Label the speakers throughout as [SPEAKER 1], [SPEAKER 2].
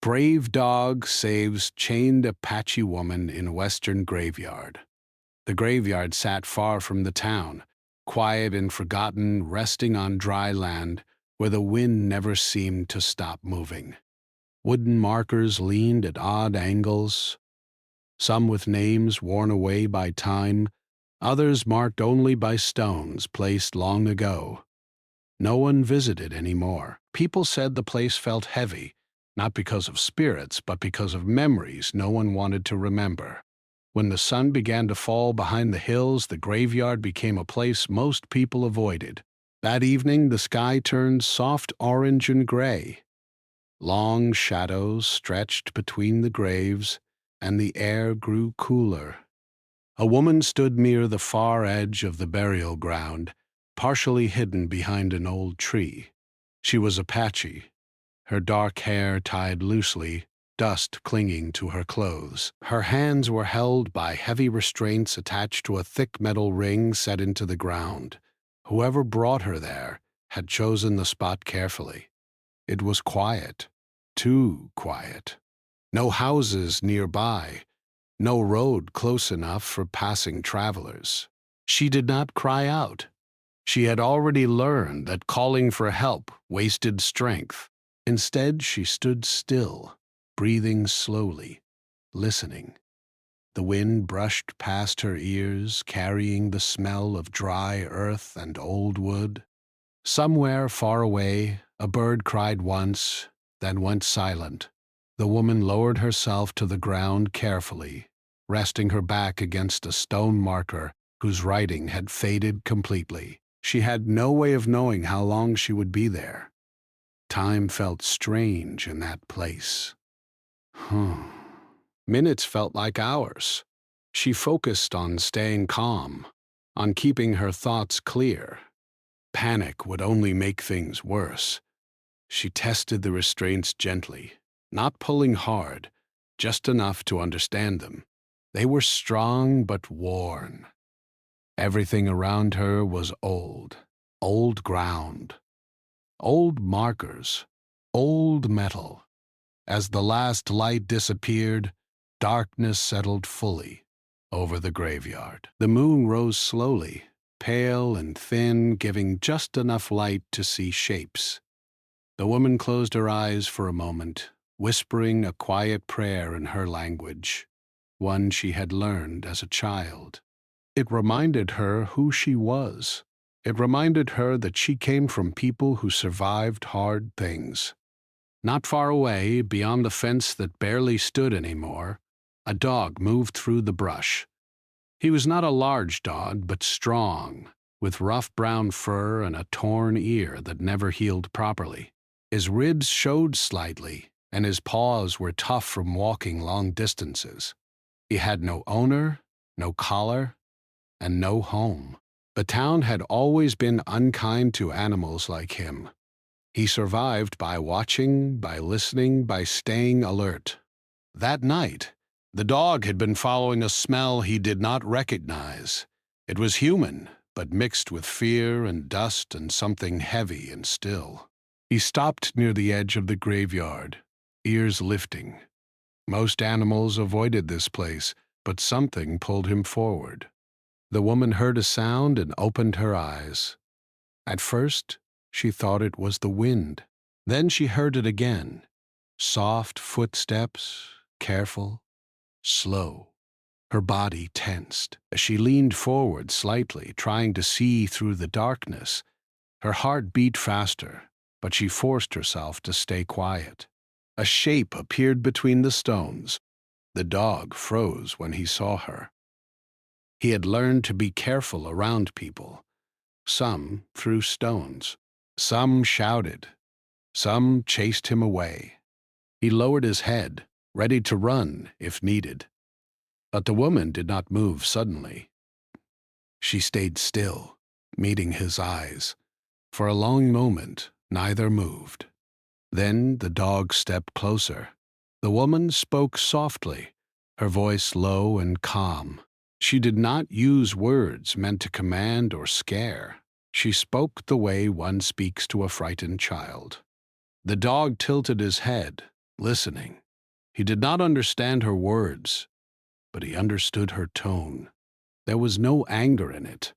[SPEAKER 1] Brave dog saves chained Apache woman in western graveyard. The graveyard sat far from the town, quiet and forgotten, resting on dry land where the wind never seemed to stop moving. Wooden markers leaned at odd angles, some with names worn away by time, others marked only by stones placed long ago. No one visited anymore. People said the place felt heavy, not because of spirits, but because of memories no one wanted to remember. When the sun began to fall behind the hills, the graveyard became a place most people avoided. That evening, the sky turned soft orange and gray. Long shadows stretched between the graves, and the air grew cooler. A woman stood near the far edge of the burial ground, partially hidden behind an old tree. She was Apache, her dark hair tied loosely, dust clinging to her clothes. Her hands were held by heavy restraints attached to a thick metal ring set into the ground. Whoever brought her there had chosen the spot carefully. It was quiet, too quiet. No houses nearby, no road close enough for passing travelers. She did not cry out. She had already learned that calling for help wasted strength. Instead, she stood still, breathing slowly, listening. The wind brushed past her ears, carrying the smell of dry earth and old wood. Somewhere far away, a bird cried once, then went silent. The woman lowered herself to the ground carefully, resting her back against a stone marker whose writing had faded completely. She had no way of knowing how long she would be there. Time felt strange in that place. Minutes felt like hours. She focused on staying calm, on keeping her thoughts clear. Panic would only make things worse. She tested the restraints gently, not pulling hard, just enough to understand them. They were strong but worn. Everything around her was old ground, old markers, old metal. As the last light disappeared, darkness settled fully over the graveyard. The moon rose slowly, pale and thin, giving just enough light to see shapes. The woman closed her eyes for a moment, whispering a quiet prayer in her language, one she had learned as a child. It reminded her who she was. It reminded her that she came from people who survived hard things. Not far away, beyond the fence that barely stood anymore, a dog moved through the brush. He was not a large dog, but strong, with rough brown fur and a torn ear that never healed properly. His ribs showed slightly, and his paws were tough from walking long distances. He had no owner, no collar, and no home. The town had always been unkind to animals like him. He survived by watching, by listening, by staying alert. That night, the dog had been following a smell he did not recognize. It was human, but mixed with fear and dust and something heavy and still. He stopped near the edge of the graveyard, ears lifting. Most animals avoided this place, but something pulled him forward. The woman heard a sound and opened her eyes. At first, she thought it was the wind. Then she heard it again. Soft footsteps, careful, slow. Her body tensed. As she leaned forward slightly, trying to see through the darkness, her heart beat faster, but she forced herself to stay quiet. A shape appeared between the stones. The dog froze when he saw her. He had learned to be careful around people. Some threw stones. Some shouted. Some chased him away. He lowered his head, ready to run if needed. But the woman did not move suddenly. She stayed still, meeting his eyes. For a long moment, neither moved. Then the dog stepped closer. The woman spoke softly, her voice low and calm. She did not use words meant to command or scare. She spoke the way one speaks to a frightened child. The dog tilted his head, listening. He did not understand her words, but he understood her tone. There was no anger in it,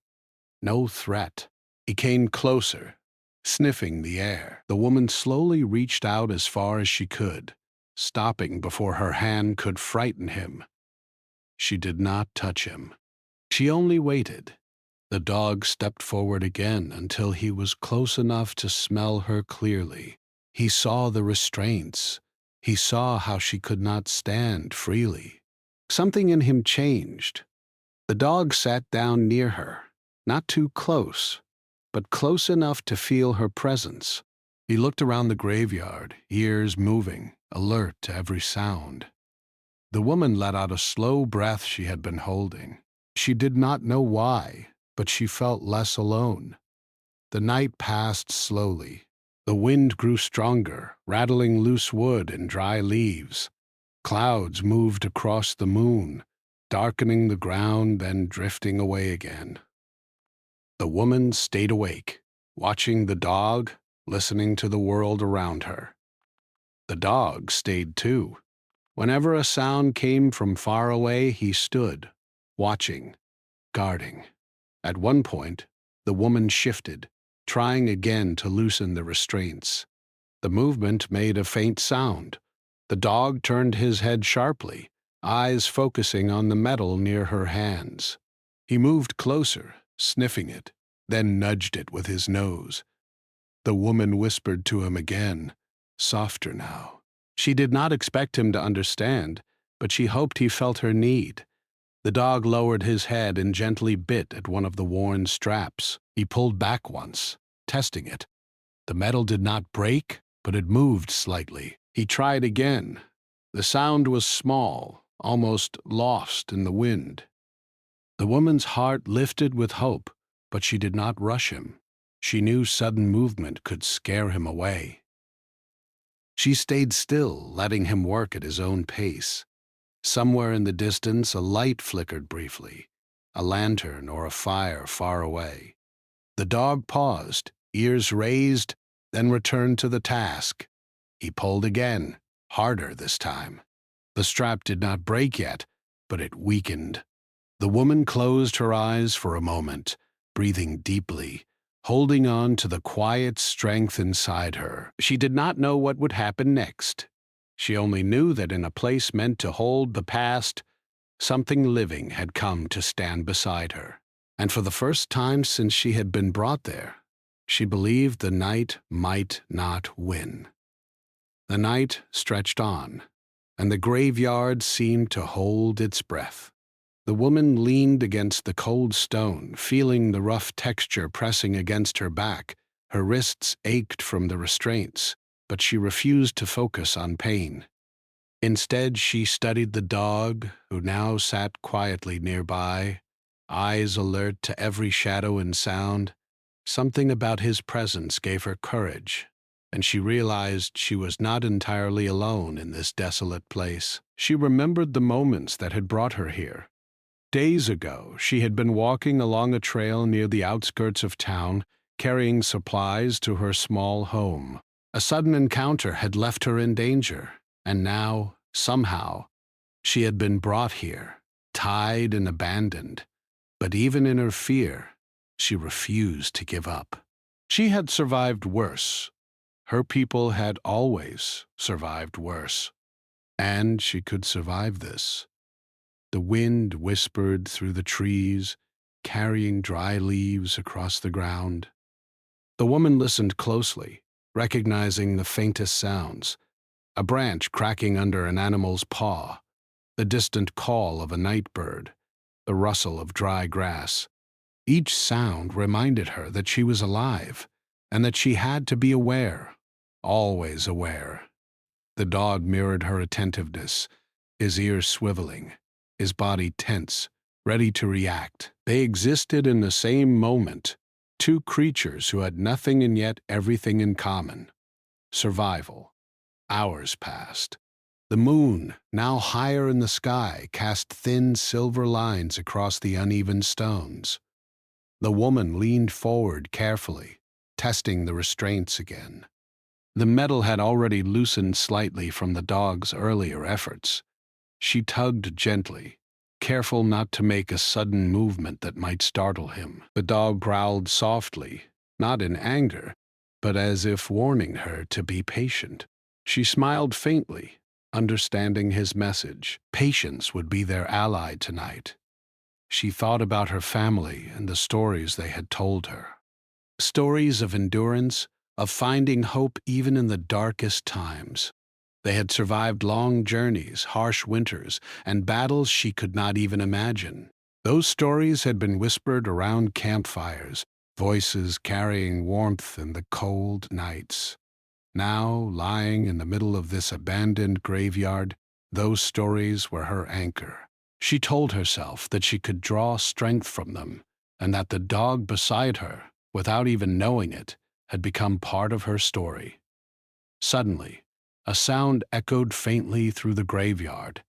[SPEAKER 1] no threat. He came closer, sniffing the air. The woman slowly reached out as far as she could, stopping before her hand could frighten him. She did not touch him. She only waited. The dog stepped forward again until he was close enough to smell her clearly. He saw the restraints. He saw how she could not stand freely. Something in him changed. The dog sat down near her, not too close, but close enough to feel her presence. He looked around the graveyard, ears moving, alert to every sound. The woman let out a slow breath she had been holding. She did not know why, but she felt less alone. The night passed slowly. The wind grew stronger, rattling loose wood and dry leaves. Clouds moved across the moon, darkening the ground, then drifting away again. The woman stayed awake, watching the dog, listening to the world around her. The dog stayed too. Whenever a sound came from far away, he stood, watching, guarding. At one point, the woman shifted, trying again to loosen the restraints. The movement made a faint sound. The dog turned his head sharply, eyes focusing on the metal near her hands. He moved closer, sniffing it, then nudged it with his nose. The woman whispered to him again, softer now. She did not expect him to understand, but she hoped he felt her need. The dog lowered his head and gently bit at one of the worn straps. He pulled back once, testing it. The metal did not break, but it moved slightly. He tried again. The sound was small, almost lost in the wind. The woman's heart lifted with hope, but she did not rush him. She knew sudden movement could scare him away. She stayed still, letting him work at his own pace. Somewhere in the distance, a light flickered briefly, a lantern or a fire far away. The dog paused, ears raised, then returned to the task. He pulled again, harder this time. The strap did not break yet, but it weakened. The woman closed her eyes for a moment, breathing deeply, holding on to the quiet strength inside her. She did not know what would happen next. She only knew that in a place meant to hold the past, something living had come to stand beside her. And for the first time since she had been brought there, she believed the night might not win. The night stretched on, and the graveyard seemed to hold its breath. The woman leaned against the cold stone, feeling the rough texture pressing against her back. Her wrists ached from the restraints, but she refused to focus on pain. Instead, she studied the dog, who now sat quietly nearby, eyes alert to every shadow and sound. Something about his presence gave her courage, and she realized she was not entirely alone in this desolate place. She remembered the moments that had brought her here. Days ago, she had been walking along a trail near the outskirts of town, carrying supplies to her small home. A sudden encounter had left her in danger, and now, somehow, she had been brought here, tied and abandoned. But even in her fear, she refused to give up. She had survived worse. Her people had always survived worse. And she could survive this. The wind whispered through the trees, carrying dry leaves across the ground. The woman listened closely, recognizing the faintest sounds: a branch cracking under an animal's paw, the distant call of a night bird, the rustle of dry grass. Each sound reminded her that she was alive, and that she had to be aware, always aware. The dog mirrored her attentiveness, his ears swiveling, his body tense, ready to react. They existed in the same moment, two creatures who had nothing and yet everything in common. Survival. Hours passed. The moon, now higher in the sky, cast thin silver lines across the uneven stones. The woman leaned forward carefully, testing the restraints again. The metal had already loosened slightly from the dog's earlier efforts. She tugged gently, careful not to make a sudden movement that might startle him. The dog growled softly, not in anger, but as if warning her to be patient. She smiled faintly, understanding his message. Patience would be their ally tonight. She thought about her family and the stories they had told her. Stories of endurance, of finding hope even in the darkest times. They had survived long journeys, harsh winters, and battles she could not even imagine. Those stories had been whispered around campfires, voices carrying warmth in the cold nights. Now, lying in the middle of this abandoned graveyard, those stories were her anchor. She told herself that she could draw strength from them, and that the dog beside her, without even knowing it, had become part of her story. Suddenly, a sound echoed faintly through the graveyard,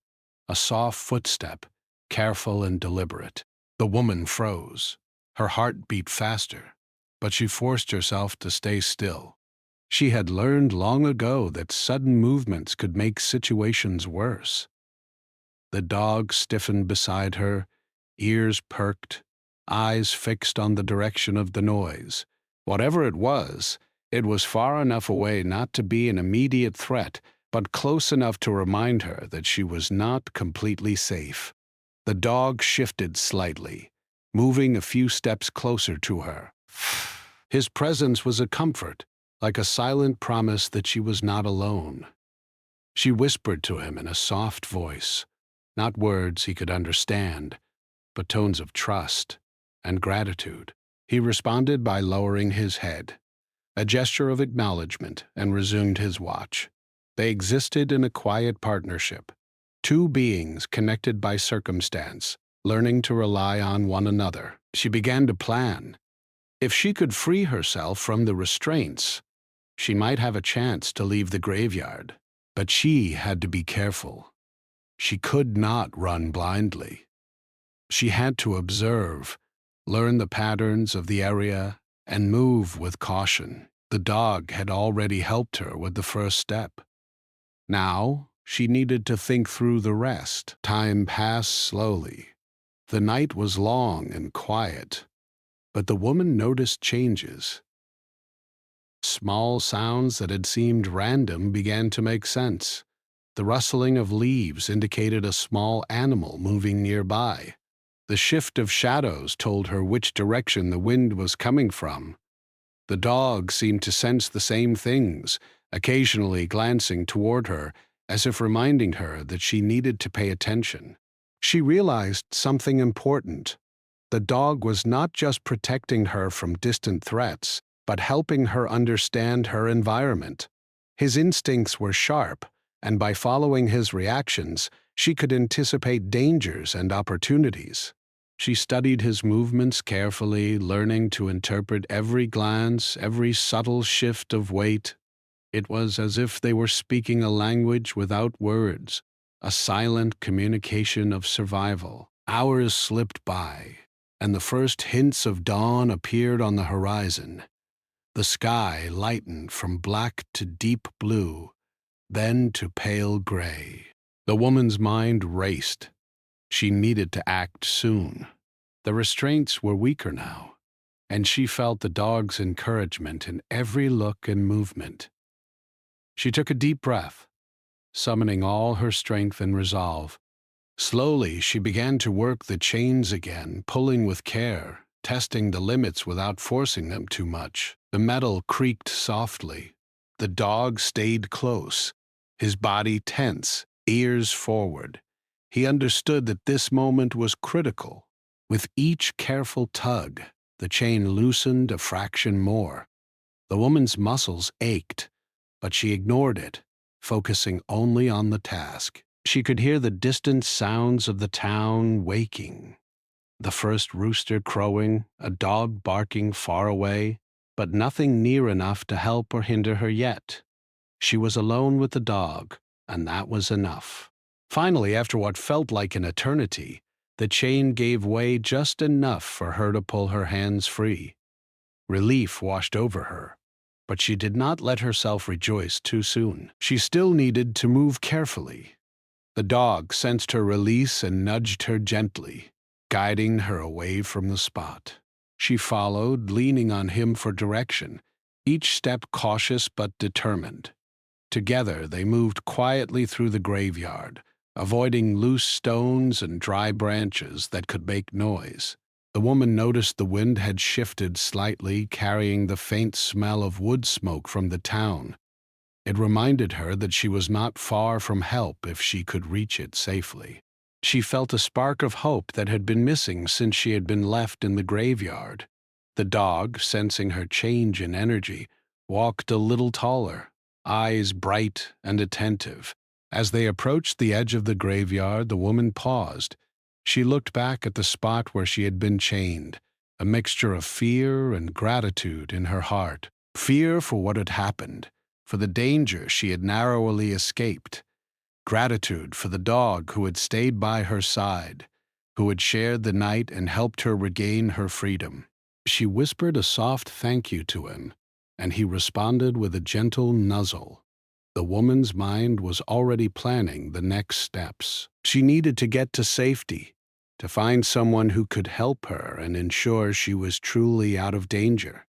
[SPEAKER 1] a soft footstep, careful and deliberate. The woman froze. Her heart beat faster, but she forced herself to stay still. She had learned long ago that sudden movements could make situations worse. The dog stiffened beside her, ears perked, eyes fixed on the direction of the noise. Whatever it was far enough away not to be an immediate threat, but close enough to remind her that she was not completely safe. The dog shifted slightly, moving a few steps closer to her. His presence was a comfort, like a silent promise that she was not alone. She whispered to him in a soft voice, not words he could understand, but tones of trust and gratitude. He responded by lowering his head, a gesture of acknowledgement, and resumed his watch. They existed in a quiet partnership, two beings connected by circumstance, learning to rely on one another. She began to plan. If she could free herself from the restraints, she might have a chance to leave the graveyard. But she had to be careful. She could not run blindly. She had to observe, learn the patterns of the area, and move with caution. The dog had already helped her with the first step. Now, she needed to think through the rest. Time passed slowly. The night was long and quiet, but the woman noticed changes. Small sounds that had seemed random began to make sense. The rustling of leaves indicated a small animal moving nearby. The shift of shadows told her which direction the wind was coming from. The dog seemed to sense the same things, occasionally glancing toward her, as if reminding her that she needed to pay attention. She realized something important. The dog was not just protecting her from distant threats, but helping her understand her environment. His instincts were sharp, and by following his reactions, she could anticipate dangers and opportunities. She studied his movements carefully, learning to interpret every glance, every subtle shift of weight. It was as if they were speaking a language without words, a silent communication of survival. Hours slipped by, and the first hints of dawn appeared on the horizon. The sky lightened from black to deep blue, then to pale gray. The woman's mind raced. She needed to act soon. The restraints were weaker now, and she felt the dog's encouragement in every look and movement. She took a deep breath, summoning all her strength and resolve. Slowly, she began to work the chains again, pulling with care, testing the limits without forcing them too much. The metal creaked softly. The dog stayed close, his body tense, ears forward. He understood that this moment was critical. With each careful tug, the chain loosened a fraction more. The woman's muscles ached, but she ignored it, focusing only on the task. She could hear the distant sounds of the town waking. The first rooster crowing, a dog barking far away, but nothing near enough to help or hinder her yet. She was alone with the dog, and that was enough. Finally, after what felt like an eternity, the chain gave way just enough for her to pull her hands free. Relief washed over her. But she did not let herself rejoice too soon. She still needed to move carefully. The dog sensed her release and nudged her gently, guiding her away from the spot. She followed, leaning on him for direction, each step cautious but determined. Together they moved quietly through the graveyard, avoiding loose stones and dry branches that could make noise. The woman noticed the wind had shifted slightly, carrying the faint smell of wood smoke from the town. It reminded her that she was not far from help if she could reach it safely. She felt a spark of hope that had been missing since she had been left in the graveyard. The dog, sensing her change in energy, walked a little taller, eyes bright and attentive. As they approached the edge of the graveyard, the woman paused. She looked back at the spot where she had been chained, a mixture of fear and gratitude in her heart. Fear for what had happened, for the danger she had narrowly escaped. Gratitude for the dog who had stayed by her side, who had shared the night and helped her regain her freedom. She whispered a soft thank you to him, and he responded with a gentle nuzzle. The woman's mind was already planning the next steps. She needed to get to safety, to find someone who could help her and ensure she was truly out of danger.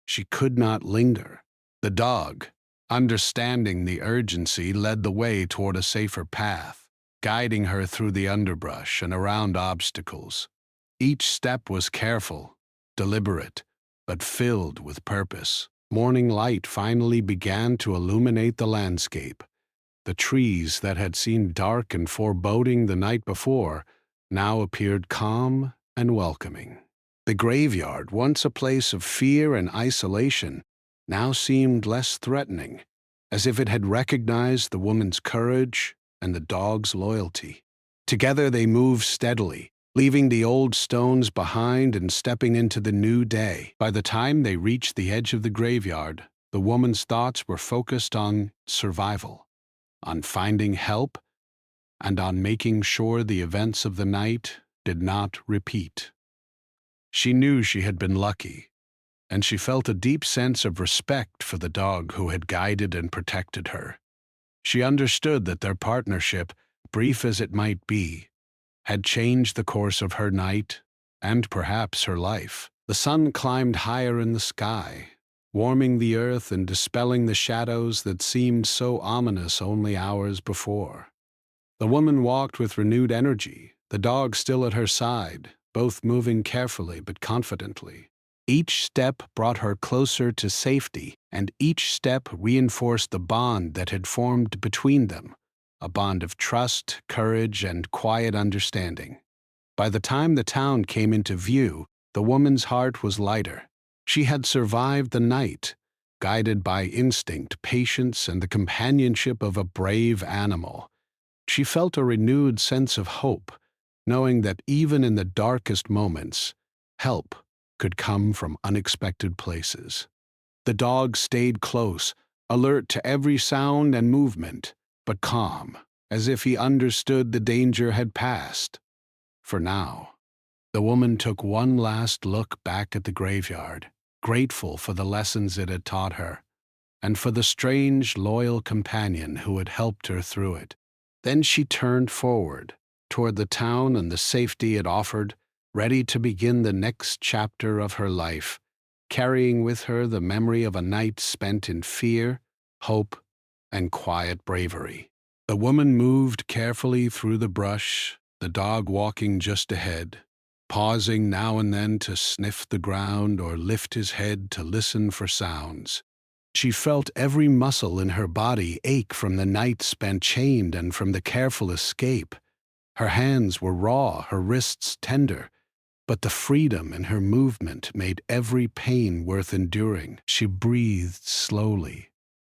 [SPEAKER 1] She could not linger. The dog, understanding the urgency, led the way toward a safer path, guiding her through the underbrush and around obstacles. Each step was careful, deliberate, but filled with purpose. Morning light finally began to illuminate the landscape. The trees that had seemed dark and foreboding the night before now appeared calm and welcoming. The graveyard, once a place of fear and isolation, now seemed less threatening, as if it had recognized the woman's courage and the dog's loyalty. Together they moved steadily, leaving the old stones behind and stepping into the new day. By the time they reached the edge of the graveyard, the woman's thoughts were focused on survival, on finding help, and on making sure the events of the night did not repeat. She knew she had been lucky, and she felt a deep sense of respect for the dog who had guided and protected her. She understood that their partnership, brief as it might be, had changed the course of her night and perhaps her life. The sun climbed higher in the sky, warming the earth and dispelling the shadows that seemed so ominous only hours before. The woman walked with renewed energy, the dog still at her side, both moving carefully but confidently. Each step brought her closer to safety, and each step reinforced the bond that had formed between them, a bond of trust, courage, and quiet understanding. By the time the town came into view, the woman's heart was lighter. She had survived the night, guided by instinct, patience, and the companionship of a brave animal. She felt a renewed sense of hope, knowing that even in the darkest moments, help could come from unexpected places. The dog stayed close, alert to every sound and movement, but calm, as if he understood the danger had passed. For now, the woman took one last look back at the graveyard, grateful for the lessons it had taught her, and for the strange, loyal companion who had helped her through it. Then she turned forward, toward the town and the safety it offered, ready to begin the next chapter of her life, carrying with her the memory of a night spent in fear, hope, and quiet bravery. The woman moved carefully through the brush, the dog walking just ahead, pausing now and then to sniff the ground or lift his head to listen for sounds. She felt every muscle in her body ache from the night spent chained and from the careful escape. Her hands were raw, her wrists tender, but the freedom in her movement made every pain worth enduring. She breathed slowly,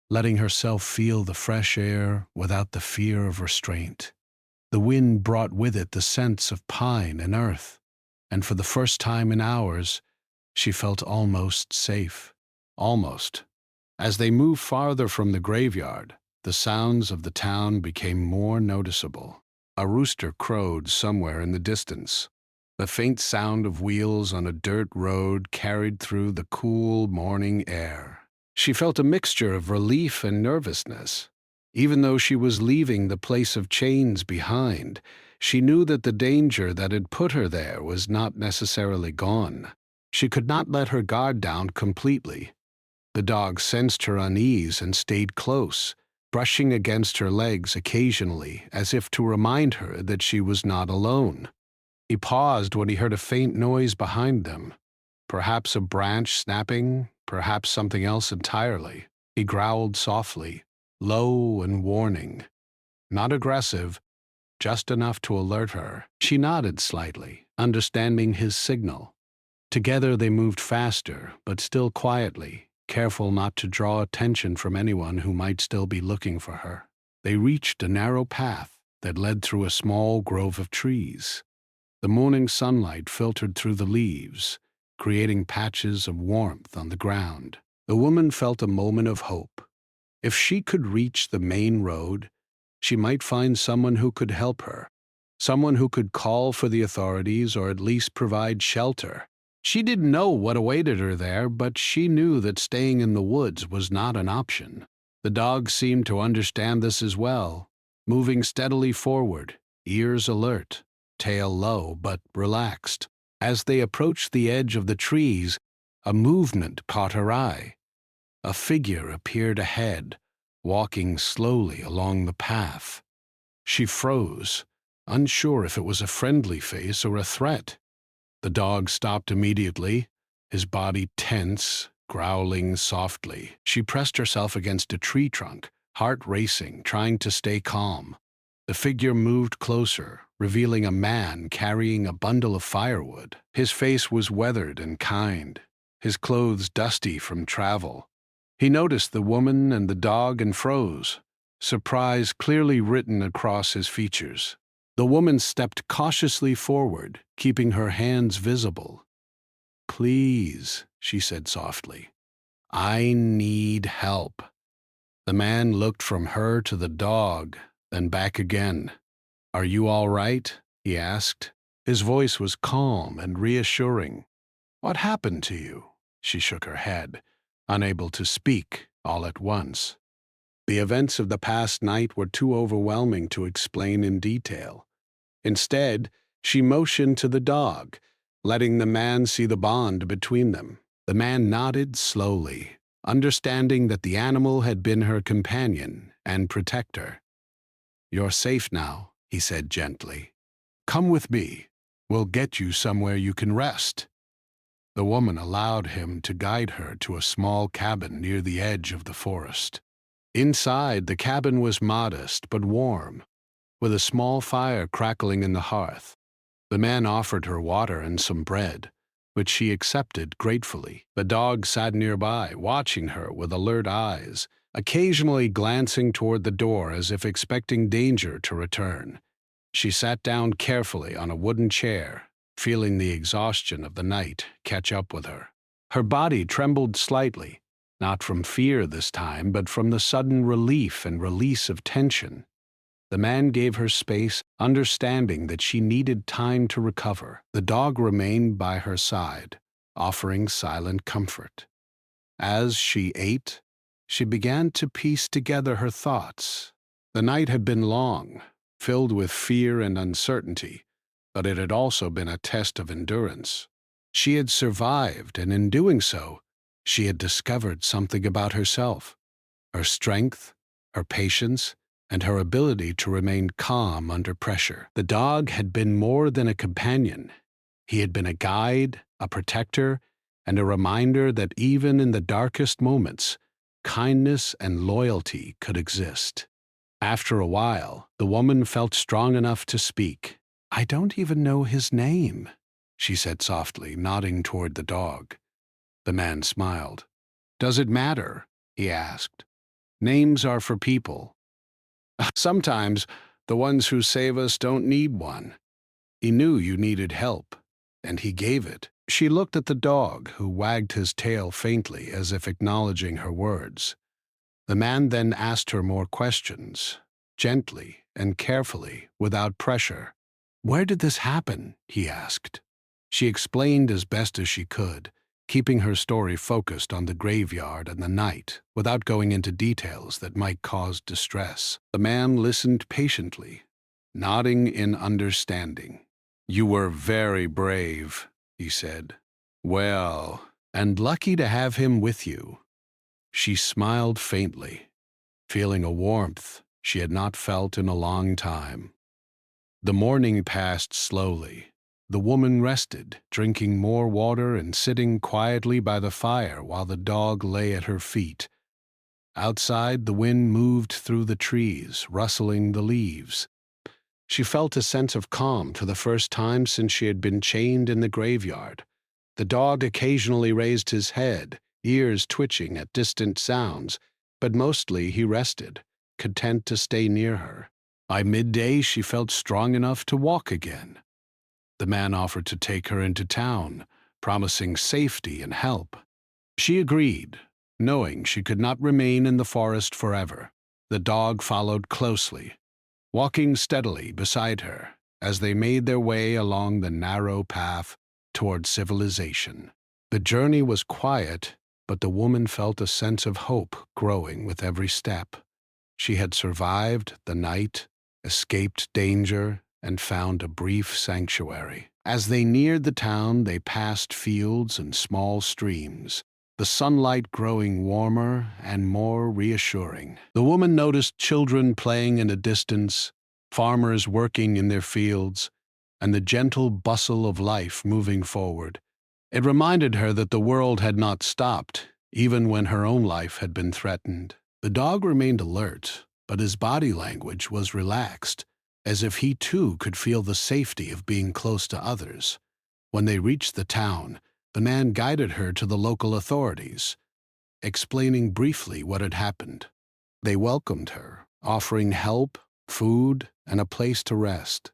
[SPEAKER 1] letting herself feel the fresh air without the fear of restraint. The wind brought with it the scents of pine and earth, and for the first time in hours, she felt almost safe. Almost. As they moved farther from the graveyard, the sounds of the town became more noticeable. A rooster crowed somewhere in the distance. The faint sound of wheels on a dirt road carried through the cool morning air. She felt a mixture of relief and nervousness. Even though she was leaving the place of chains behind, she knew that the danger that had put her there was not necessarily gone. She could not let her guard down completely. The dog sensed her unease and stayed close, brushing against her legs occasionally as if to remind her that she was not alone. He paused when he heard a faint noise behind them. Perhaps a branch snapping, perhaps something else entirely. He growled softly, low and warning. Not aggressive, just enough to alert her. She nodded slightly, understanding his signal. Together they moved faster, but still quietly, careful not to draw attention from anyone who might still be looking for her. They reached a narrow path that led through a small grove of trees. The morning sunlight filtered through the leaves, creating patches of warmth on the ground. The woman felt a moment of hope. If she could reach the main road, she might find someone who could help her, someone who could call for the authorities or at least provide shelter. She didn't know what awaited her there, but she knew that staying in the woods was not an option. The dog seemed to understand this as well, moving steadily forward, ears alert, tail low but relaxed. As they approached the edge of the trees, a movement caught her eye. A figure appeared ahead, walking slowly along the path. She froze, unsure if it was a friendly face or a threat. The dog stopped immediately, his body tense, growling softly. She pressed herself against a tree trunk, heart racing, trying to stay calm. The figure moved closer, revealing a man carrying a bundle of firewood. His face was weathered and kind, his clothes dusty from travel. He noticed the woman and the dog and froze, surprise clearly written across his features. The woman stepped cautiously forward, keeping her hands visible. "Please," she said softly, "I need help." The man looked from her to the dog, then back again. "Are you all right?" he asked. His voice was calm and reassuring. "What happened to you?" She shook her head, unable to speak all at once. The events of the past night were too overwhelming to explain in detail. Instead, she motioned to the dog, letting the man see the bond between them. The man nodded slowly, understanding that the animal had been her companion and protector. "You're safe now," he said gently. "Come with me. We'll get you somewhere you can rest." The woman allowed him to guide her to a small cabin near the edge of the forest. Inside, the cabin was modest but warm, with a small fire crackling in the hearth. The man offered her water and some bread, which she accepted gratefully. The dog sat nearby, watching her with alert eyes, occasionally glancing toward the door as if expecting danger to return. She sat down carefully on a wooden chair, feeling the exhaustion of the night catch up with her. Her body trembled slightly, not from fear this time, but from the sudden relief and release of tension. The man gave her space, understanding that she needed time to recover. The dog remained by her side, offering silent comfort. As she ate, she began to piece together her thoughts. The night had been long, filled with fear and uncertainty, but it had also been a test of endurance. She had survived, and in doing so, she had discovered something about herself, her strength, her patience, and her ability to remain calm under pressure. The dog had been more than a companion. He had been a guide, a protector, and a reminder that even in the darkest moments, kindness and loyalty could exist. After a while, the woman felt strong enough to speak. "I don't even know his name," she said softly, nodding toward the dog. The man smiled. "Does it matter?" he asked. "Names are for people. Sometimes the ones who save us don't need one." He knew you needed help, and he gave it. She looked at the dog, who wagged his tail faintly as if acknowledging her words. The man then asked her more questions, gently and carefully, without pressure. "Where did this happen?" he asked. She explained as best as she could, keeping her story focused on the graveyard and the night, without going into details that might cause distress. The man listened patiently, nodding in understanding. "You were very brave," he said. "Well, and lucky to have him with you." She smiled faintly, feeling a warmth she had not felt in a long time. The morning passed slowly. The woman rested, drinking more water and sitting quietly by the fire while the dog lay at her feet. Outside, the wind moved through the trees, rustling the leaves. She felt a sense of calm for the first time since she had been chained in the graveyard. The dog occasionally raised his head, ears twitching at distant sounds, but mostly he rested, content to stay near her. By midday, she felt strong enough to walk again. The man offered to take her into town, promising safety and help. She agreed, knowing she could not remain in the forest forever. The dog followed closely, walking steadily beside her as they made their way along the narrow path toward civilization. The journey was quiet, but the woman felt a sense of hope growing with every step. She had survived the night, escaped danger, and found a brief sanctuary. As they neared the town, they passed fields and small streams, the sunlight growing warmer and more reassuring. The woman noticed children playing in the distance, farmers working in their fields, and the gentle bustle of life moving forward. It reminded her that the world had not stopped, even when her own life had been threatened. The dog remained alert, but his body language was relaxed, as if he too could feel the safety of being close to others. When they reached the town, the man guided her to the local authorities, explaining briefly what had happened. They welcomed her, offering help, food, and a place to rest.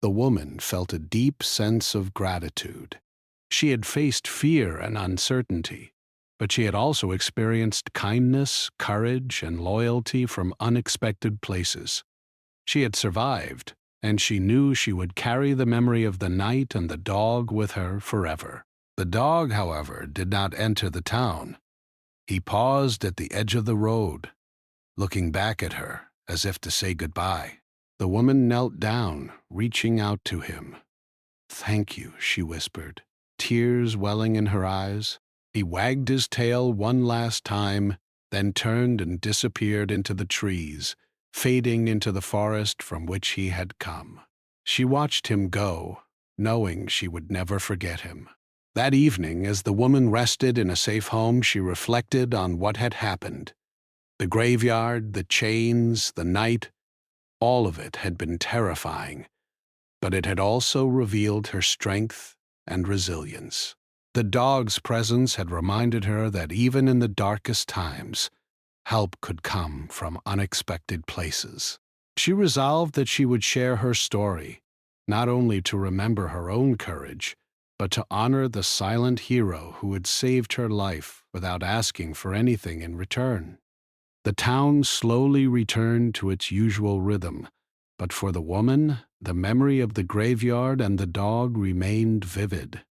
[SPEAKER 1] The woman felt a deep sense of gratitude. She had faced fear and uncertainty, but she had also experienced kindness, courage, and loyalty from unexpected places. She had survived, and she knew she would carry the memory of the night and the dog with her forever. The dog, however, did not enter the town. He paused at the edge of the road, looking back at her as if to say goodbye. The woman knelt down, reaching out to him. "Thank you," she whispered, tears welling in her eyes. He wagged his tail one last time, then turned and disappeared into the trees, fading into the forest from which he had come. She watched him go, knowing she would never forget him. That evening, as the woman rested in a safe home, she reflected on what had happened. The graveyard, the chains, the night, all of it had been terrifying, but it had also revealed her strength and resilience. The dog's presence had reminded her that even in the darkest times, help could come from unexpected places. She resolved that she would share her story, not only to remember her own courage, but to honor the silent hero who had saved her life without asking for anything in return. The town slowly returned to its usual rhythm, but for the woman, the memory of the graveyard and the dog remained vivid.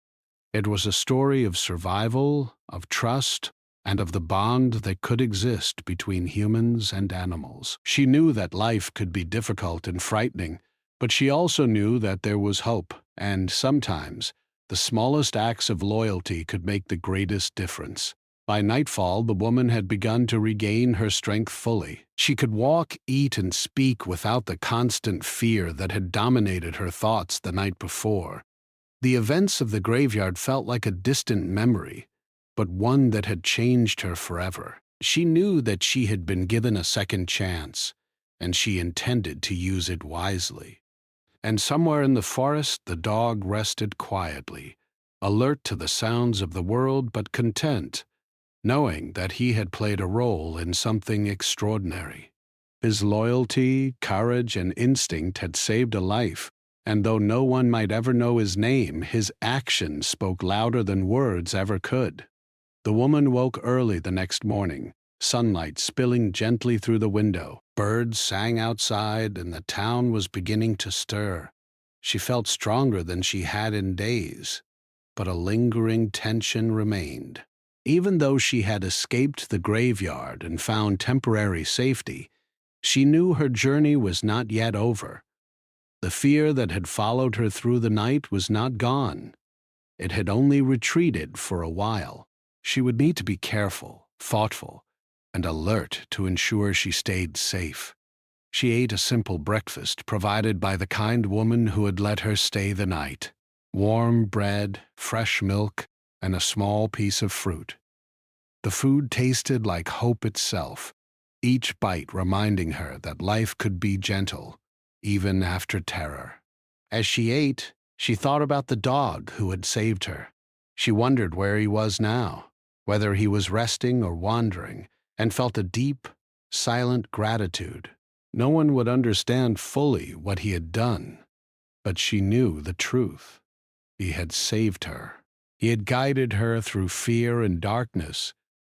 [SPEAKER 1] It was a story of survival, of trust, and of the bond that could exist between humans and animals. She knew that life could be difficult and frightening, but she also knew that there was hope, and sometimes the smallest acts of loyalty could make the greatest difference. By nightfall, the woman had begun to regain her strength fully. She could walk, eat, and speak without the constant fear that had dominated her thoughts the night before. The events of the graveyard felt like a distant memory, but one that had changed her forever. She knew that she had been given a second chance, and she intended to use it wisely. And somewhere in the forest, the dog rested quietly, alert to the sounds of the world but content, knowing that he had played a role in something extraordinary. His loyalty, courage, and instinct had saved a life, and though no one might ever know his name, his actions spoke louder than words ever could. The woman woke early the next morning, sunlight spilling gently through the window. Birds sang outside, and the town was beginning to stir. She felt stronger than she had in days. but a lingering tension remained. Even though she had escaped the graveyard and found temporary safety, she knew her journey was not yet over. The fear that had followed her through the night was not gone. It had only retreated for a while. She would need to be careful, thoughtful, and alert to ensure she stayed safe. She ate a simple breakfast provided by the kind woman who had let her stay the night. Warm bread, fresh milk, and a small piece of fruit. The food tasted like hope itself, each bite reminding her that life could be gentle, even after terror. As she ate, she thought about the dog who had saved her. She wondered where he was now, whether he was resting or wandering, and felt a deep, silent gratitude. No one would understand fully what he had done, but she knew the truth. He had saved her. He had guided her through fear and darkness,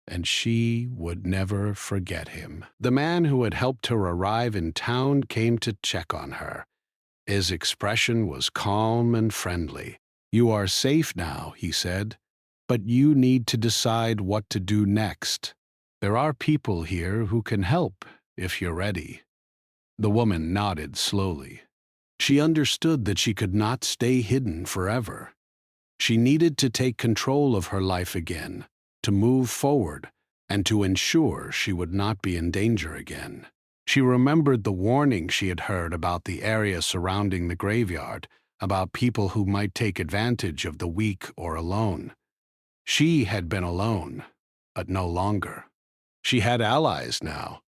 [SPEAKER 1] and she would never forget him. The man who had helped her arrive in town came to check on her. His expression was calm and friendly. "You are safe now," he said, "but you need to decide what to do next. There are people here who can help if you're ready." The woman nodded slowly. She understood that she could not stay hidden forever. She needed to take control of her life again, to move forward, and to ensure she would not be in danger again. She remembered the warning she had heard about the area surrounding the graveyard, about people who might take advantage of the weak or alone. She had been alone, but no longer. She had allies now,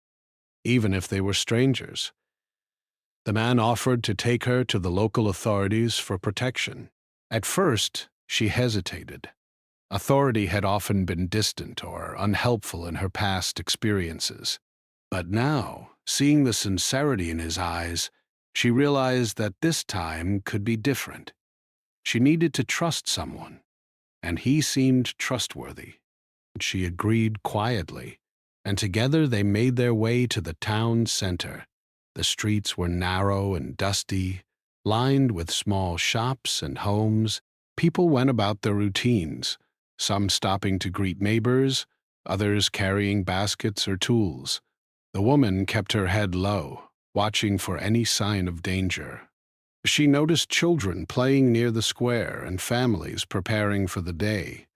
[SPEAKER 1] even if they were strangers. The man offered to take her to the local authorities for protection. At first, she hesitated. Authority had often been distant or unhelpful in her past experiences. But now, seeing the sincerity in his eyes, she realized that this time could be different. She needed to trust someone, and he seemed trustworthy. She agreed quietly, and together they made their way to the town center. The streets were narrow and dusty, lined with small shops and homes. People went about their routines, some stopping to greet neighbors, others carrying baskets or tools. The woman kept her head low, watching for any sign of danger. She noticed children playing near the square and families preparing for the day.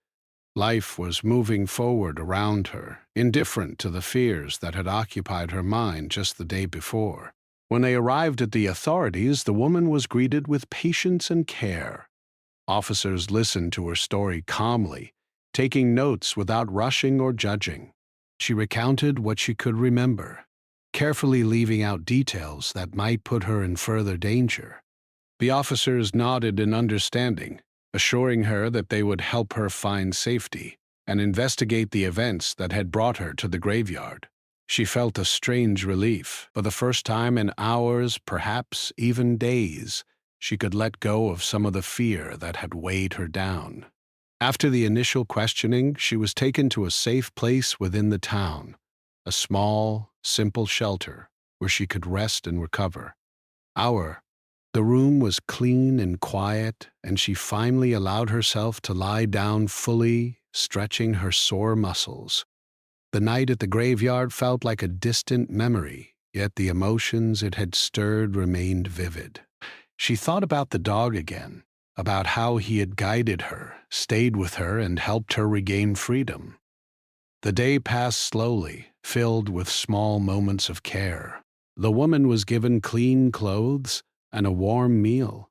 [SPEAKER 1] Life was moving forward around her, indifferent to the fears that had occupied her mind just the day before. When they arrived at the authorities, the woman was greeted with patience and care. Officers listened to her story calmly, taking notes without rushing or judging. She recounted what she could remember, carefully leaving out details that might put her in further danger. The officers nodded in understanding, assuring her that they would help her find safety and investigate the events that had brought her to the graveyard. She felt a strange relief. For the first time in hours, perhaps even days, she could let go of some of the fear that had weighed her down. After the initial questioning, she was taken to a safe place within the town, a small, simple shelter where she could rest and recover. The room was clean and quiet, and she finally allowed herself to lie down fully, stretching her sore muscles. The night at the graveyard felt like a distant memory, yet the emotions it had stirred remained vivid. She thought about the dog again, about how he had guided her, stayed with her, and helped her regain freedom. The day passed slowly, filled with small moments of care. The woman was given clean clothes and a warm meal.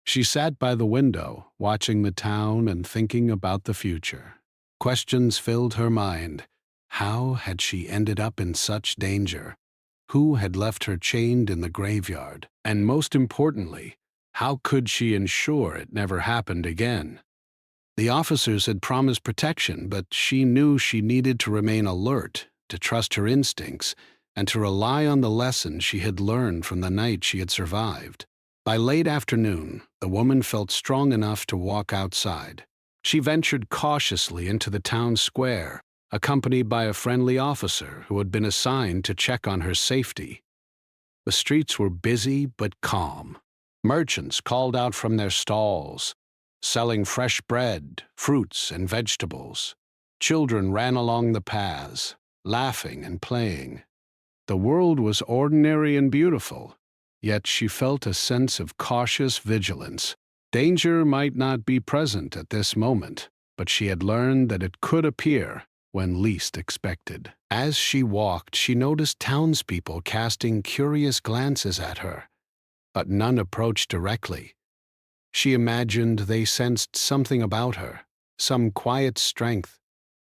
[SPEAKER 1] She sat by the window, watching the town and thinking about the future. Questions filled her mind. How had she ended up in such danger? Who had left her chained in the graveyard? And most importantly, how could she ensure it never happened again? The officers had promised protection, but she knew she needed to remain alert, to trust her instincts, and to rely on the lessons she had learned from the night she had survived. By late afternoon, the woman felt strong enough to walk outside. She ventured cautiously into the town square, accompanied by a friendly officer who had been assigned to check on her safety. The streets were busy but calm. Merchants called out from their stalls. selling fresh bread, fruits, and vegetables. Children ran along the paths, laughing and playing. The world was ordinary and beautiful, yet she felt a sense of cautious vigilance. Danger might not be present at this moment, but she had learned that it could appear when least expected. As she walked, she noticed townspeople casting curious glances at her, but none approached directly. She imagined they sensed something about her, some quiet strength,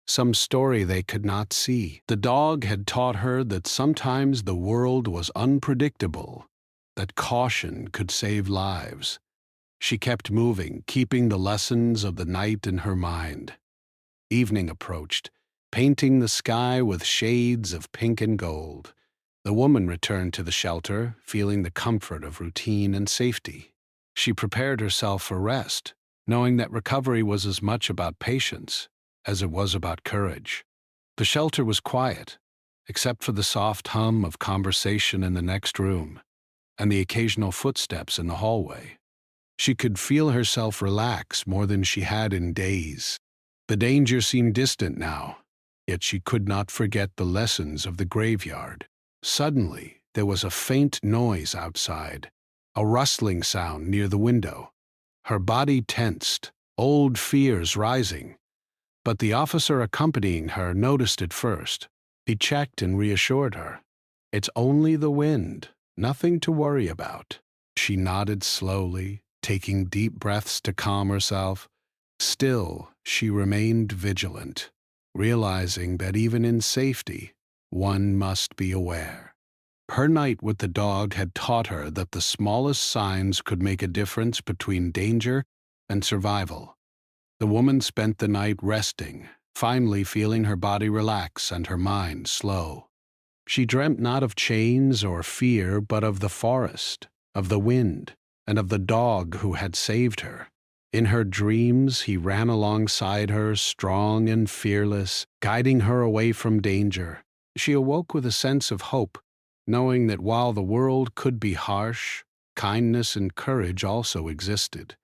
[SPEAKER 1] some story they could not see. The dog had taught her that sometimes the world was unpredictable, that caution could save lives. She kept moving, keeping the lessons of the night in her mind. Evening approached, painting the sky with shades of pink and gold. The woman returned to the shelter, feeling the comfort of routine and safety. She prepared herself for rest, knowing that recovery was as much about patience as it was about courage. The shelter was quiet, except for the soft hum of conversation in the next room and the occasional footsteps in the hallway. She could feel herself relax more than she had in days. The danger seemed distant now, yet she could not forget the lessons of the graveyard. Suddenly, there was a faint noise outside, a rustling sound near the window. Her body tensed, old fears rising. But the officer accompanying her noticed it first. He checked and reassured her. "It's only the wind, nothing to worry about." She nodded slowly, taking deep breaths to calm herself. Still, she remained vigilant, realizing that even in safety, one must be aware. Her night with the dog had taught her that the smallest signs could make a difference between danger and survival. The woman spent the night resting, finally feeling her body relax and her mind slow. She dreamt not of chains or fear, but of the forest, of the wind, and of the dog who had saved her. In her dreams, he ran alongside her, strong and fearless, guiding her away from danger. She awoke with a sense of hope, knowing that while the world could be harsh, kindness and courage also existed.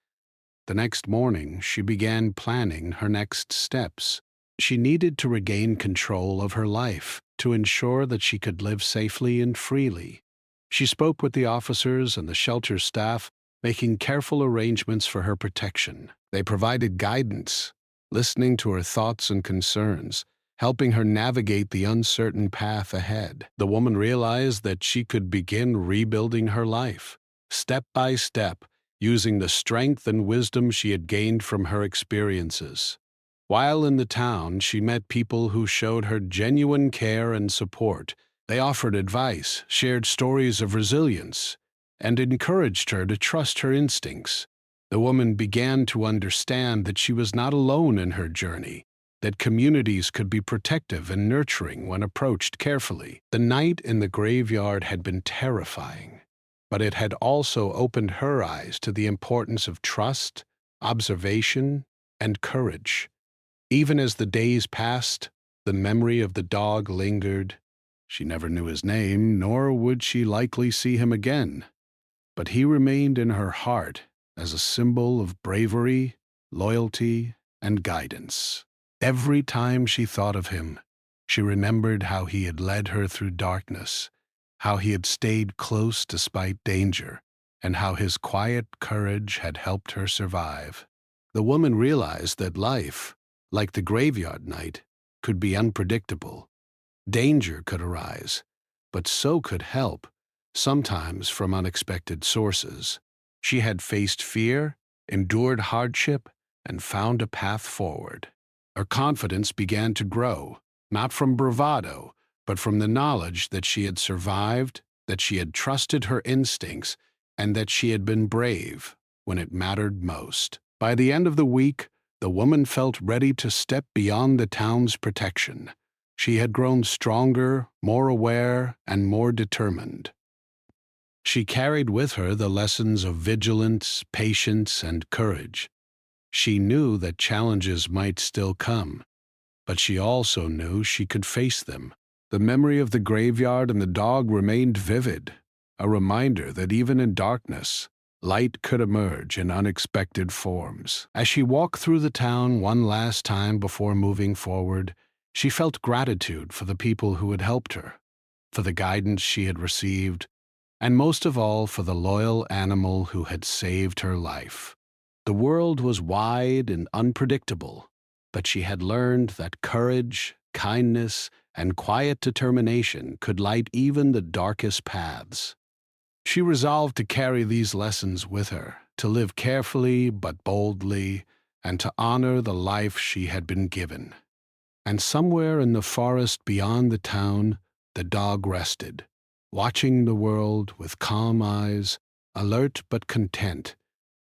[SPEAKER 1] The next morning, she began planning her next steps. She needed to regain control of her life to ensure that she could live safely and freely. She spoke with the officers and the shelter staff, making careful arrangements for her protection. They provided guidance, listening to her thoughts and concerns, helping her navigate the uncertain path ahead. The woman realized that she could begin rebuilding her life, step by step, using the strength and wisdom she had gained from her experiences. While in the town, she met people who showed her genuine care and support. They offered advice, shared stories of resilience, and encouraged her to trust her instincts. The woman began to understand that she was not alone in her journey, that communities could be protective and nurturing when approached carefully. The night in the graveyard had been terrifying, but it had also opened her eyes to the importance of trust, observation, and courage. Even as the days passed, the memory of the dog lingered. She never knew his name, nor would she likely see him again, but he remained in her heart as a symbol of bravery, loyalty, and guidance. Every time she thought of him, she remembered how he had led her through darkness, how he had stayed close despite danger, and how his quiet courage had helped her survive. The woman realized that life, like the graveyard night, could be unpredictable. Danger could arise, but so could help, sometimes from unexpected sources. She had faced fear, endured hardship, and found a path forward. Her confidence began to grow, not from bravado, but from the knowledge that she had survived, that she had trusted her instincts, and that she had been brave when it mattered most. By the end of the week, the woman felt ready to step beyond the town's protection. She had grown stronger, more aware, and more determined. She carried with her the lessons of vigilance, patience, and courage. She knew that challenges might still come, but she also knew she could face them. The memory of the graveyard and the dog remained vivid, a reminder that even in darkness, Light could emerge in unexpected forms. As she walked through the town one last time before moving forward, she felt gratitude for the people who had helped her, for the guidance she had received, and most of all for the loyal animal who had saved her life. The world was wide and unpredictable, but she had learned that courage, kindness, and quiet determination could light even the darkest paths. She resolved to carry these lessons with her, to live carefully but boldly, and to honor the life she had been given. And somewhere in the forest beyond the town, the dog rested, watching the world with calm eyes, alert but content,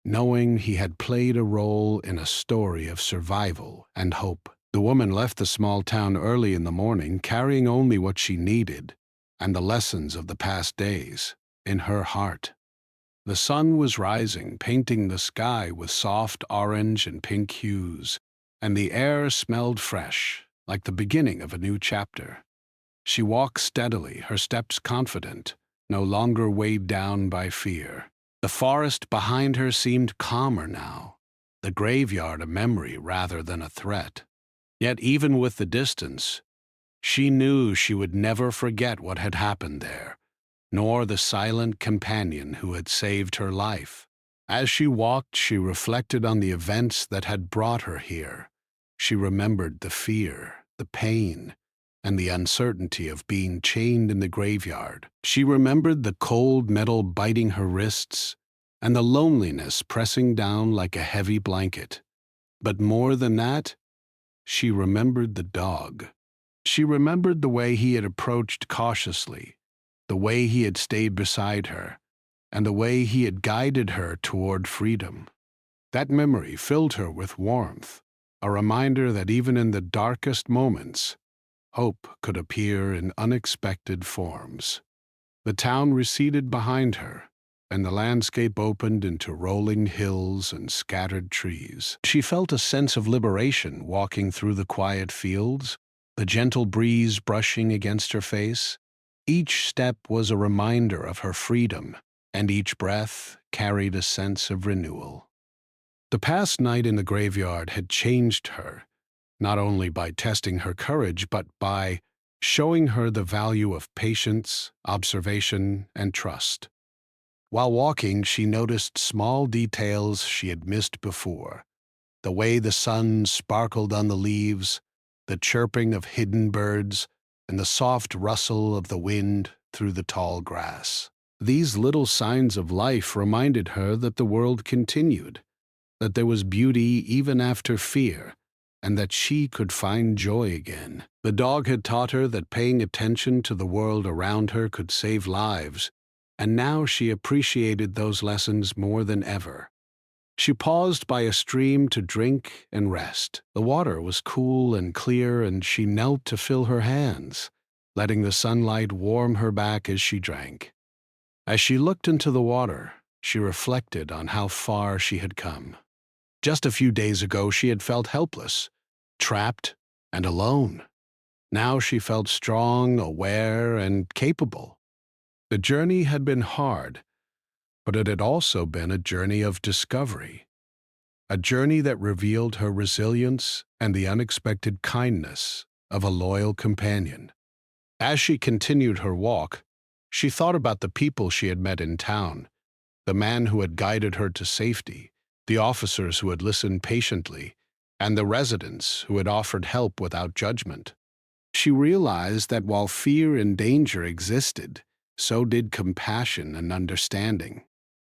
[SPEAKER 1] knowing he had played a role in a story of survival and hope. The woman left the small town early in the morning, carrying only what she needed and the lessons of the past days in her heart. The sun was rising, painting the sky with soft orange and pink hues, and the air smelled fresh, like the beginning of a new chapter. She walked steadily, her steps confident, no longer weighed down by fear. The forest behind her seemed calmer now, the graveyard a memory rather than a threat. Yet even with the distance, she knew she would never forget what had happened there, nor the silent companion who had saved her life. As she walked, she reflected on the events that had brought her here. She remembered the fear, the pain, and the uncertainty of being chained in the graveyard. She remembered the cold metal biting her wrists and the loneliness pressing down like a heavy blanket. But more than that, she remembered the dog. She remembered the way he had approached cautiously, the way he had stayed beside her, and the way he had guided her toward freedom. That memory filled her with warmth, a reminder that even in the darkest moments, hope could appear in unexpected forms. The town receded behind her, and the landscape opened into rolling hills and scattered trees. She felt a sense of liberation walking through the quiet fields, the gentle breeze brushing against her face. Each step was a reminder of her freedom, and each breath carried a sense of renewal. The past night in the graveyard had changed her, not only by testing her courage, but by showing her the value of patience, observation, and trust. While walking, she noticed small details she had missed before: the way the sun sparkled on the leaves, the chirping of hidden birds, and the soft rustle of the wind through the tall grass. These little signs of life reminded her that the world continued, that there was beauty even after fear, and that she could find joy again. The dog had taught her that paying attention to the world around her could save lives, and now she appreciated those lessons more than ever. She paused by a stream to drink and rest. The water was cool and clear, and she knelt to fill her hands, letting the sunlight warm her back as she drank. As she looked into the water, she reflected on how far she had come. Just a few days ago, she had felt helpless, trapped, and alone. Now she felt strong, aware, and capable. The journey had been hard, but it had also been a journey of discovery, a journey that revealed her resilience and the unexpected kindness of a loyal companion. As she continued her walk, she thought about the people she had met in town, the man who had guided her to safety, the officers who had listened patiently, and the residents who had offered help without judgment. She realized that while fear and danger existed, so did compassion and understanding.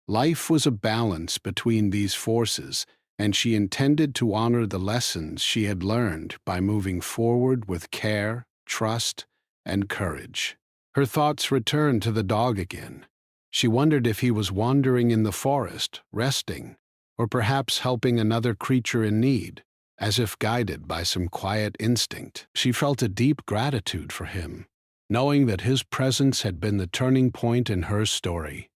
[SPEAKER 1] Life was a balance between these forces, and she intended to honor the lessons she had learned by moving forward with care, trust, and courage. Her thoughts returned to the dog again. She wondered if he was wandering in the forest, resting, or perhaps helping another creature in need, as if guided by some quiet instinct. She felt a deep gratitude for him, knowing that his presence had been the turning point in her story.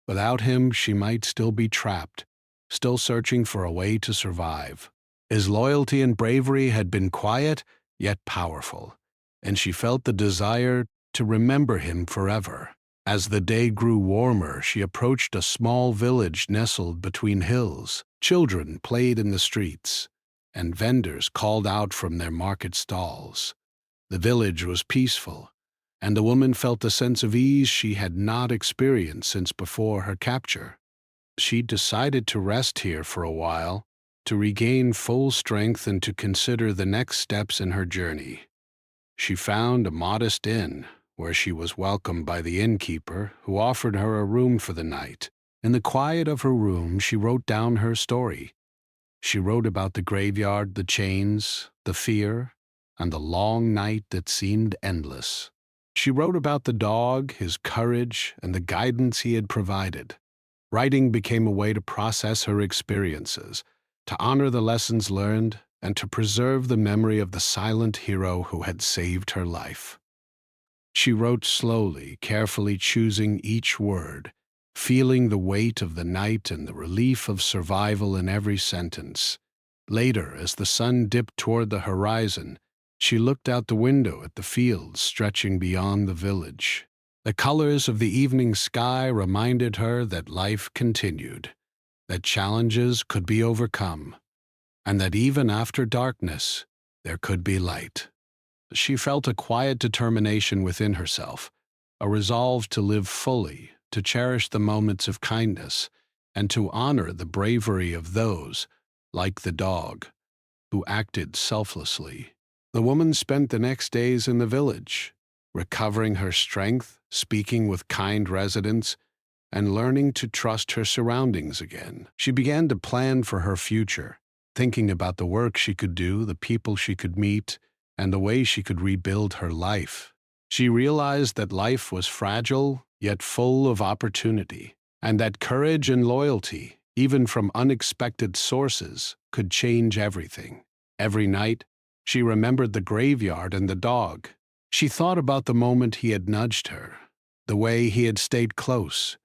[SPEAKER 1] Without him, she might still be trapped, still searching for a way to survive. His loyalty and bravery had been quiet, yet powerful, and she felt the desire to remember him forever. As the day grew warmer, she approached a small village nestled between hills. Children played in the streets, and vendors called out from their market stalls. The village was peaceful, and the woman felt a sense of ease she had not experienced since before her capture. She decided to rest here for a while, to regain full strength and to consider the next steps in her journey. She found a modest inn, where she was welcomed by the innkeeper, who offered her a room for the night. In the quiet of her room, she wrote down her story. She wrote about the graveyard, the chains, the fear, and the long night that seemed endless. She wrote about the dog, his courage, and the guidance he had provided. Writing became a way to process her experiences, to honor the lessons learned, and to preserve the memory of the silent hero who had saved her life. She wrote slowly, carefully choosing each word, feeling the weight of the night and the relief of survival in every sentence. Later, as the sun dipped toward the horizon, she looked out the window at the fields stretching beyond the village. The colors of the evening sky reminded her that life continued, that challenges could be overcome, and that even after darkness, there could be light. She felt a quiet determination within herself, a resolve to live fully, to cherish the moments of kindness, and to honor the bravery of those, like the dog, who acted selflessly. The woman spent the next days in the village, recovering her strength, speaking with kind residents, and learning to trust her surroundings again. She began to plan for her future, thinking about the work she could do, the people she could meet, and the way she could rebuild her life. She realized that life was fragile, yet full of opportunity, and that courage and loyalty, even from unexpected sources, could change everything. Every night, she remembered the graveyard and the dog. She thought about the moment he had nudged her, the way he had stayed close,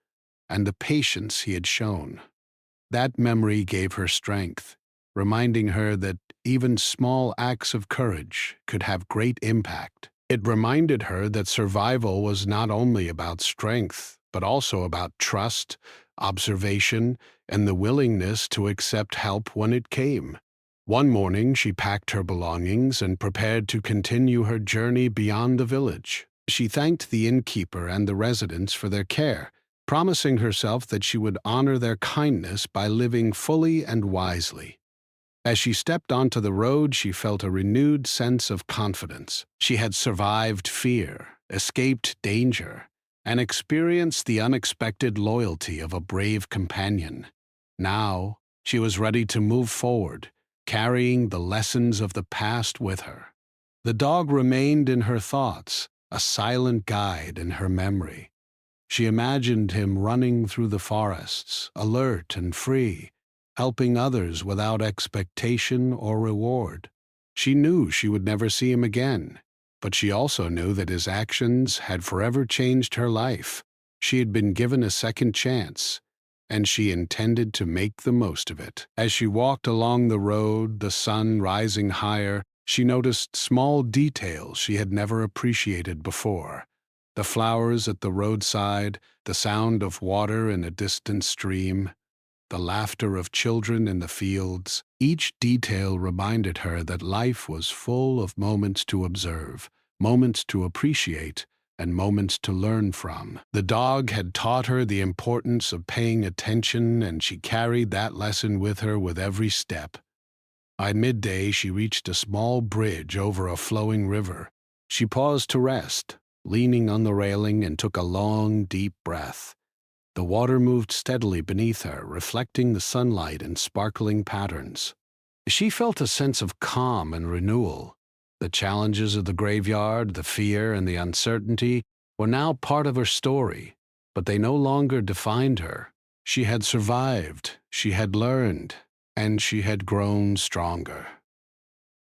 [SPEAKER 1] and the patience he had shown. That memory gave her strength, reminding her that even small acts of courage could have great impact. It reminded her that survival was not only about strength, but also about trust, observation, and the willingness to accept help when it came. One morning, she packed her belongings and prepared to continue her journey beyond the village. She thanked the innkeeper and the residents for their care, promising herself that she would honor their kindness by living fully and wisely. As she stepped onto the road, she felt a renewed sense of confidence. She had survived fear, escaped danger, and experienced the unexpected loyalty of a brave companion. Now, she was ready to move forward, carrying the lessons of the past with her. The dog remained in her thoughts, a silent guide in her memory. She imagined him running through the forests, alert and free, helping others without expectation or reward. She knew she would never see him again, but she also knew that his actions had forever changed her life. She had been given a second chance, and she intended to make the most of it. As she walked along the road, the sun rising higher, she noticed small details she had never appreciated before. The flowers at the roadside, the sound of water in a distant stream, the laughter of children in the fields. Each detail reminded her that life was full of moments to observe, moments to appreciate, and moments to learn from. The dog had taught her the importance of paying attention, and she carried that lesson with her with every step. By midday, she reached a small bridge over a flowing river. She paused to rest, leaning on the railing, and took a long, deep breath. The water moved steadily beneath her, reflecting the sunlight in sparkling patterns. She felt a sense of calm and renewal. The challenges of the graveyard, the fear, and the uncertainty were now part of her story, but they no longer defined her. She had survived, she had learned, and she had grown stronger.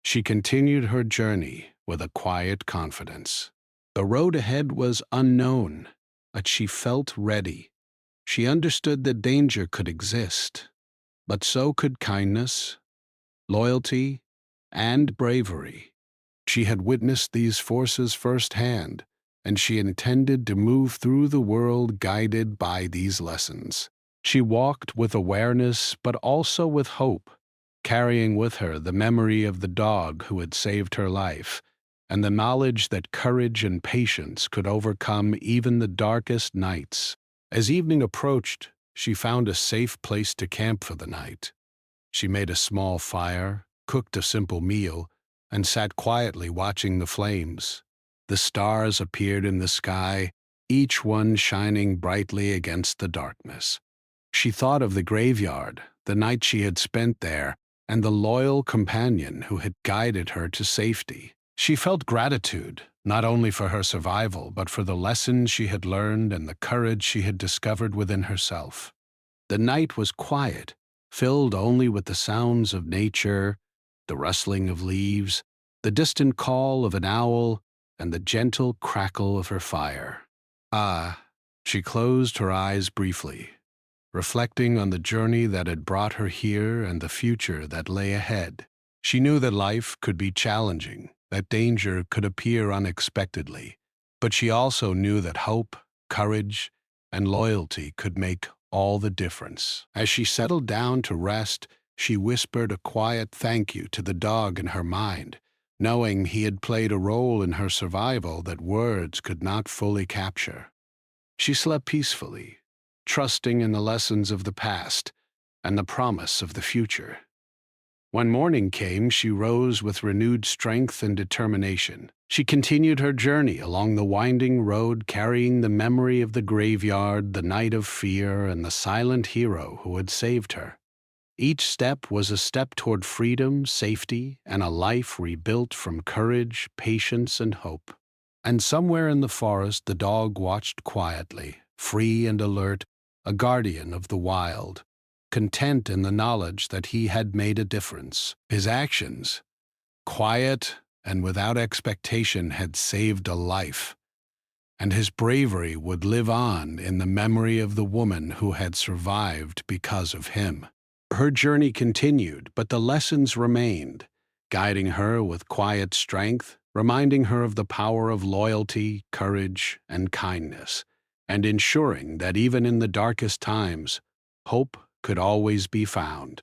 [SPEAKER 1] She continued her journey with a quiet confidence. The road ahead was unknown, but she felt ready. She understood that danger could exist, but so could kindness, loyalty, and bravery. She had witnessed these forces firsthand, and she intended to move through the world guided by these lessons. She walked with awareness but also with hope, carrying with her the memory of the dog who had saved her life, and the knowledge that courage and patience could overcome even the darkest nights. As evening approached, she found a safe place to camp for the night. She made a small fire, cooked a simple meal, and sat quietly watching the flames. The stars appeared in the sky, each one shining brightly against the darkness. She thought of the graveyard, the night she had spent there, and the loyal companion who had guided her to safety. She felt gratitude, not only for her survival, but for the lessons she had learned and the courage she had discovered within herself. The night was quiet, filled only with the sounds of nature, the rustling of leaves, the distant call of an owl, and the gentle crackle of her fire. She closed her eyes briefly, reflecting on the journey that had brought her here and the future that lay ahead. She knew that life could be challenging, that danger could appear unexpectedly, but she also knew that hope, courage, and loyalty could make all the difference. As she settled down to rest, she whispered a quiet thank you to the dog in her mind, knowing he had played a role in her survival that words could not fully capture. She slept peacefully, trusting in the lessons of the past and the promise of the future. When morning came, she rose with renewed strength and determination. She continued her journey along the winding road, carrying the memory of the graveyard, the night of fear, and the silent hero who had saved her. Each step was a step toward freedom, safety, and a life rebuilt from courage, patience, and hope. And somewhere in the forest, the dog watched quietly, free and alert, a guardian of the wild, content in the knowledge that he had made a difference. His actions, quiet and without expectation, had saved a life, and his bravery would live on in the memory of the woman who had survived because of him. Her journey continued, but the lessons remained, guiding her with quiet strength, reminding her of the power of loyalty, courage, and kindness, and ensuring that even in the darkest times, hope could always be found.